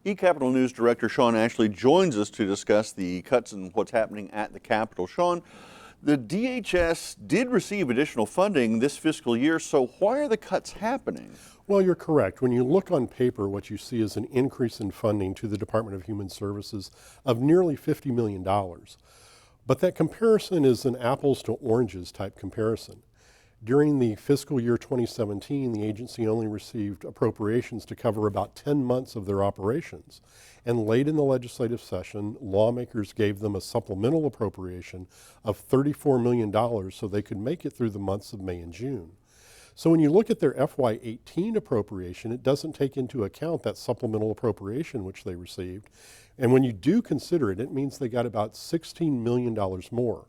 eCapitol News Director Sean Ashley joins us to discuss the cuts and what's happening at the Capitol. Sean, the DHS did receive additional funding this fiscal year, so why are the cuts happening? Well, you're correct. When you look on paper, what you see is an increase in funding to the Department of Human Services of nearly $50 million. But that comparison is an apples to oranges type comparison. During the fiscal year 2017, the agency only received appropriations to cover about 10 months of their operations. And late in the legislative session, lawmakers gave them a supplemental appropriation of $34 million so they could make it through the months of May and June. So when you look at their FY18 appropriation, it doesn't take into account that supplemental appropriation which they received. And when you do consider it, it means they got about $16 million more.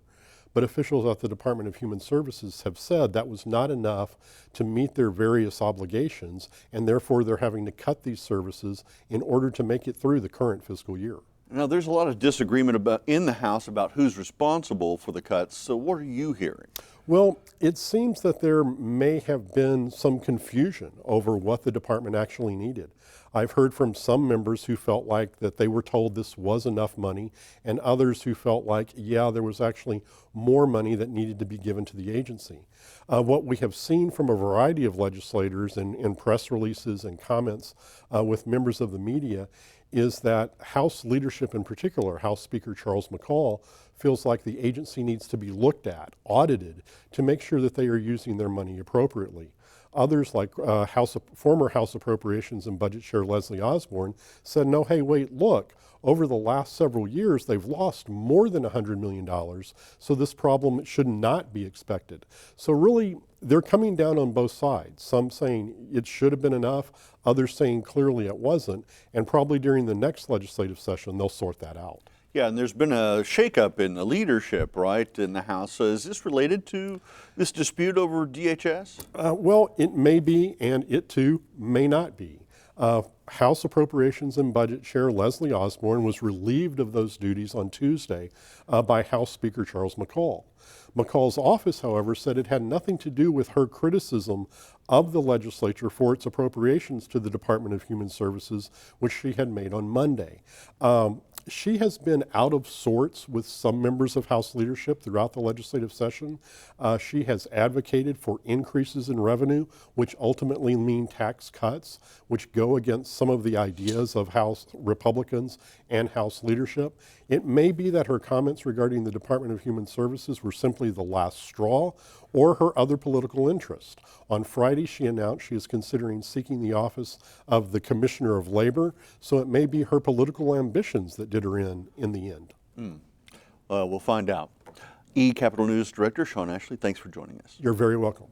But officials at the Department of Human Services have said that was not enough to meet their various obligations, and therefore they're having to cut these services in order to make it through the current fiscal year. Now, there's a lot of disagreement in the House about who's responsible for the cuts, so what are you hearing? Well, it seems that there may have been some confusion over what the department actually needed. I've heard from some members who felt like that they were told this was enough money, and others who felt like, yeah, there was actually more money that needed to be given to the agency. What we have seen from a variety of legislators in press releases and comments with members of the media is that House leadership, in particular, House Speaker Charles McCall, feels like the agency needs to be looked at, audited, to make sure that they are using their money appropriately. Others, like former House Appropriations and Budget Chair Leslie Osborne, said, no, hey, wait, look, over the last several years, they've lost more than $100 million, so this problem should not be expected. So really, they're coming down on both sides, some saying it should have been enough, others saying clearly it wasn't, and probably during the next legislative session, they'll sort that out. Yeah, and there's been a shakeup in the leadership, right, in the House. So is this related to this dispute over DHS? Well, it may be, and it too may not be. House Appropriations and Budget Chair Leslie Osborne was relieved of those duties on Tuesday by House Speaker Charles McCall. McCall's office, however, said it had nothing to do with her criticism of the legislature for its appropriations to the Department of Human Services, which she had made on Monday. She has been out of sorts with some members of House leadership throughout the legislative session. She has advocated for increases in revenue, which ultimately mean tax cuts, which go against some of the ideas of House Republicans and House leadership. It may be that her comments regarding the Department of Human Services were simply the last straw, or her other political interest. On Friday, she announced she is considering seeking the office of the Commissioner of Labor, so it may be her political ambitions that did her in the end. We'll find out. eCapitol News Director Sean Ashley, thanks for joining us. You're very welcome.